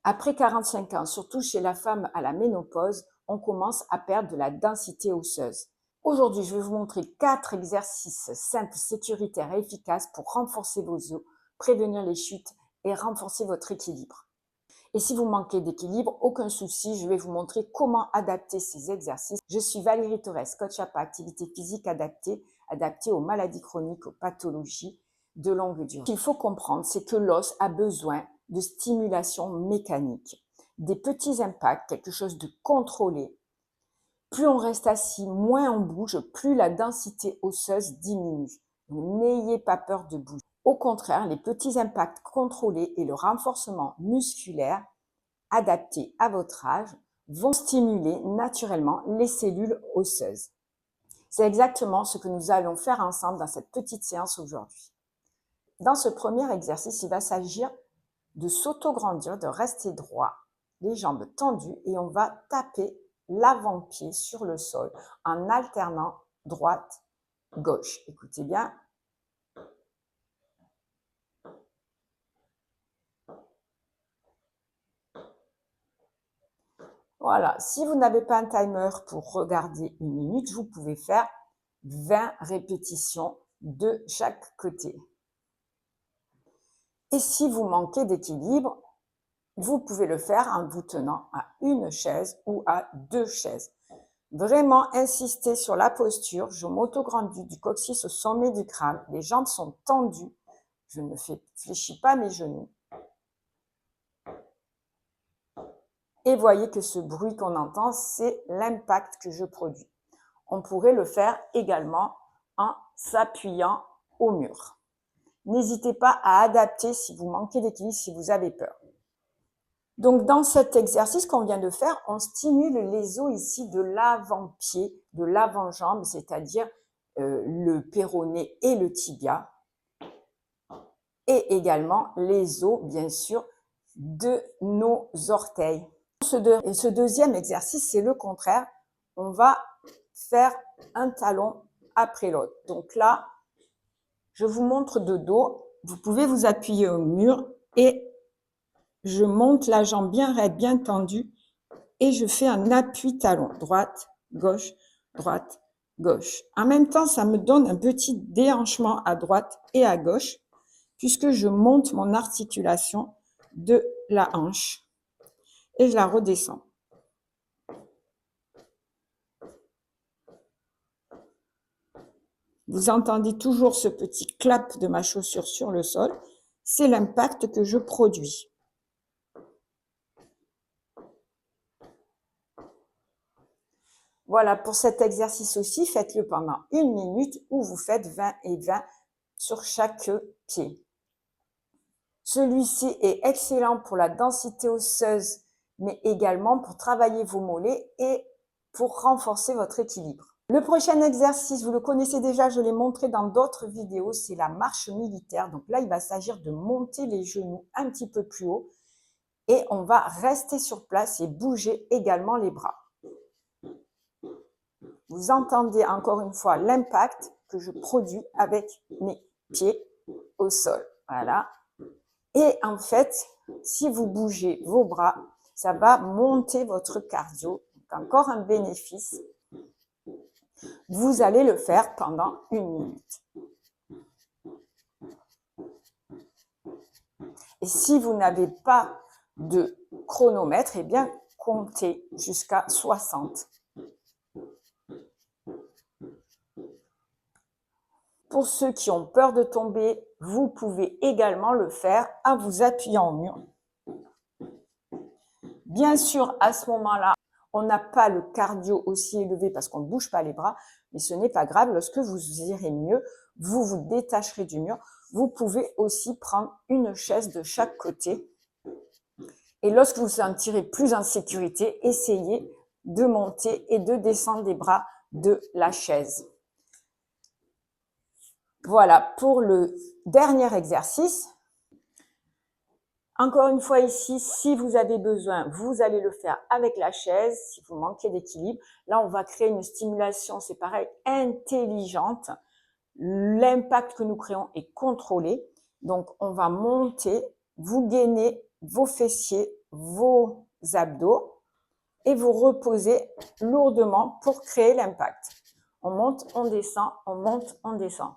Après 45 ans, surtout chez la femme à la ménopause, on commence à perdre de la densité osseuse. Aujourd'hui, je vais vous montrer 4 exercices simples, sécuritaires et efficaces pour renforcer vos os, prévenir les chutes et renforcer votre équilibre. Et si vous manquez d'équilibre, aucun souci, je vais vous montrer comment adapter ces exercices. Je suis Valérie Torres, coach APA, activité physique adaptée aux maladies chroniques, aux pathologies de longue durée. Ce qu'il faut comprendre, c'est que l'os a besoin de stimulation mécanique, des petits impacts, quelque chose de contrôlé. Plus on reste assis, moins on bouge, plus la densité osseuse diminue. N'ayez pas peur de bouger. Au contraire, les petits impacts contrôlés et le renforcement musculaire adapté à votre âge vont stimuler naturellement les cellules osseuses. C'est exactement ce que nous allons faire ensemble dans cette petite séance aujourd'hui. Dans ce premier exercice, il va s'agir de s'auto-grandir, de rester droit, les jambes tendues et on va taper l'avant-pied sur le sol en alternant droite-gauche. Écoutez bien. Voilà, si vous n'avez pas un timer pour regarder 1 minute, vous pouvez faire 20 répétitions de chaque côté. Et si vous manquez d'équilibre, vous pouvez le faire en vous tenant à une chaise ou à 2 chaises. Vraiment insister sur la posture. Je m'auto-grandis du coccyx au sommet du crâne. Les jambes sont tendues. Je ne fléchis pas mes genoux. Et voyez que ce bruit qu'on entend, c'est l'impact que je produis. On pourrait le faire également en s'appuyant au mur. N'hésitez pas à adapter si vous manquez d'équilibre, si vous avez peur. Donc, dans cet exercice qu'on vient de faire, on stimule les os ici de l'avant-pied, de l'avant-jambe, c'est-à-dire le péroné et le tibia, et également les os, bien sûr, de nos orteils. Ce deuxième exercice, c'est le contraire. On va faire un talon après l'autre. Donc là, je vous montre de dos. Vous pouvez vous appuyer au mur et je monte la jambe bien raide, bien tendue et je fais un appui talon. Droite, gauche, droite, gauche. En même temps, ça me donne un petit déhanchement à droite et à gauche puisque je monte mon articulation de la hanche et je la redescends. Vous entendez toujours ce petit clap de ma chaussure sur le sol. C'est l'impact que je produis. Voilà, pour cet exercice aussi, faites-le pendant 1 minute où vous faites 20 et 20 sur chaque pied. Celui-ci est excellent pour la densité osseuse, mais également pour travailler vos mollets et pour renforcer votre équilibre. Le prochain exercice, vous le connaissez déjà, je l'ai montré dans d'autres vidéos, c'est la marche militaire. Donc là, il va s'agir de monter les genoux un petit peu plus haut et on va rester sur place et bouger également les bras. Vous entendez encore une fois l'impact que je produis avec mes pieds au sol. Voilà. Et en fait, si vous bougez vos bras, ça va monter votre cardio. Donc encore un bénéfice. Vous allez le faire pendant 1 minute. Et si vous n'avez pas de chronomètre, eh bien, comptez jusqu'à 60. Pour ceux qui ont peur de tomber, vous pouvez également le faire en vous appuyant au mur. Bien sûr, à ce moment-là, on n'a pas le cardio aussi élevé parce qu'on ne bouge pas les bras, mais ce n'est pas grave. Lorsque vous irez mieux, vous vous détacherez du mur. Vous pouvez aussi prendre une chaise de chaque côté. Et lorsque vous vous sentirez plus en sécurité, essayez de monter et de descendre les bras de la chaise. Voilà pour le dernier exercice. Encore une fois ici, si vous avez besoin, vous allez le faire avec la chaise, si vous manquez d'équilibre. Là, on va créer une stimulation, c'est pareil, intelligente. L'impact que nous créons est contrôlé. Donc, on va monter, vous gainez vos fessiers, vos abdos et vous reposez lourdement pour créer l'impact. On monte, on descend, on monte, on descend.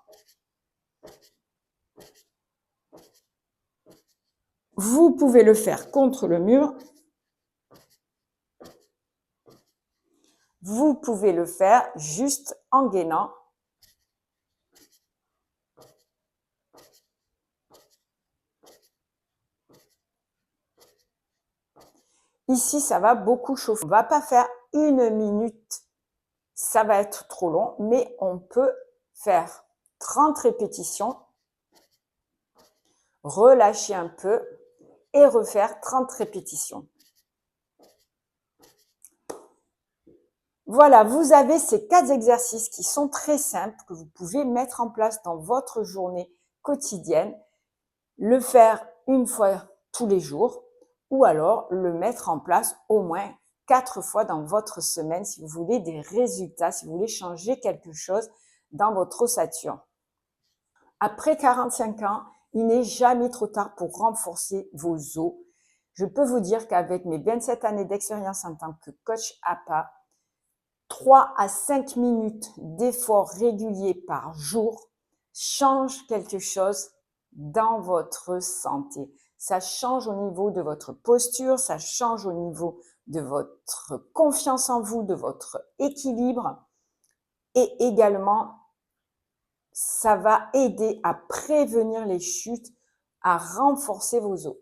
Vous pouvez le faire contre le mur. Vous pouvez le faire juste en gainant. Ici, ça va beaucoup chauffer. On ne va pas faire 1 minute. Ça va être trop long, mais on peut faire 30 répétitions, relâcher un peu et refaire 30 répétitions. Voilà, vous avez ces 4 exercices qui sont très simples, que vous pouvez mettre en place dans votre journée quotidienne, le faire une fois tous les jours ou alors le mettre en place au moins 4 fois dans votre semaine si vous voulez des résultats, si vous voulez changer quelque chose dans votre ossature. Après 45 ans, il n'est jamais trop tard pour renforcer vos os. Je peux vous dire qu'avec mes 27 années d'expérience en tant que coach APA, 3 à 5 minutes d'effort régulier par jour change quelque chose dans votre santé. Ça change au niveau de votre posture, ça change au niveau de votre confiance en vous, de votre équilibre et également ça va aider à prévenir les chutes, à renforcer vos os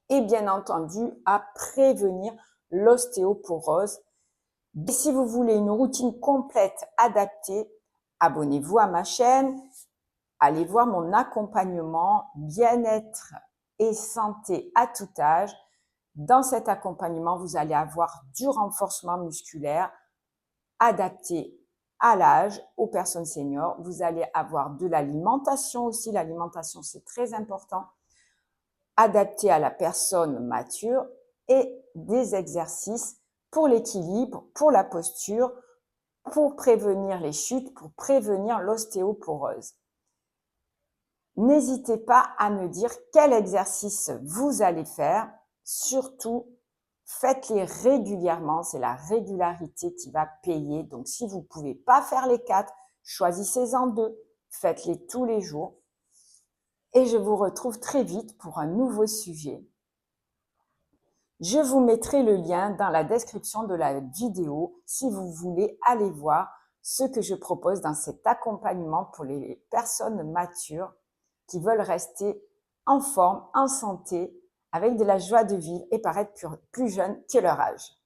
et bien entendu à prévenir l'ostéoporose. Et si vous voulez une routine complète adaptée, abonnez-vous à ma chaîne, allez voir mon accompagnement bien-être et santé à tout âge. Dans cet accompagnement, vous allez avoir du renforcement musculaire adapté à l'âge, aux personnes seniors. Vous allez avoir de l'alimentation aussi. L'alimentation, c'est très important. Adapté à la personne mature et des exercices pour l'équilibre, pour la posture, pour prévenir les chutes, pour prévenir l'ostéoporose. N'hésitez pas à me dire quel exercice vous allez faire. Surtout, faites-les régulièrement. C'est la régularité qui va payer. Donc, si vous ne pouvez pas faire les 4, choisissez-en 2. Faites-les tous les jours. Et je vous retrouve très vite pour un nouveau sujet. Je vous mettrai le lien dans la description de la vidéo si vous voulez aller voir ce que je propose dans cet accompagnement pour les personnes matures qui veulent rester en forme, en santé, avec de la joie de vivre et paraître plus jeunes que leur âge.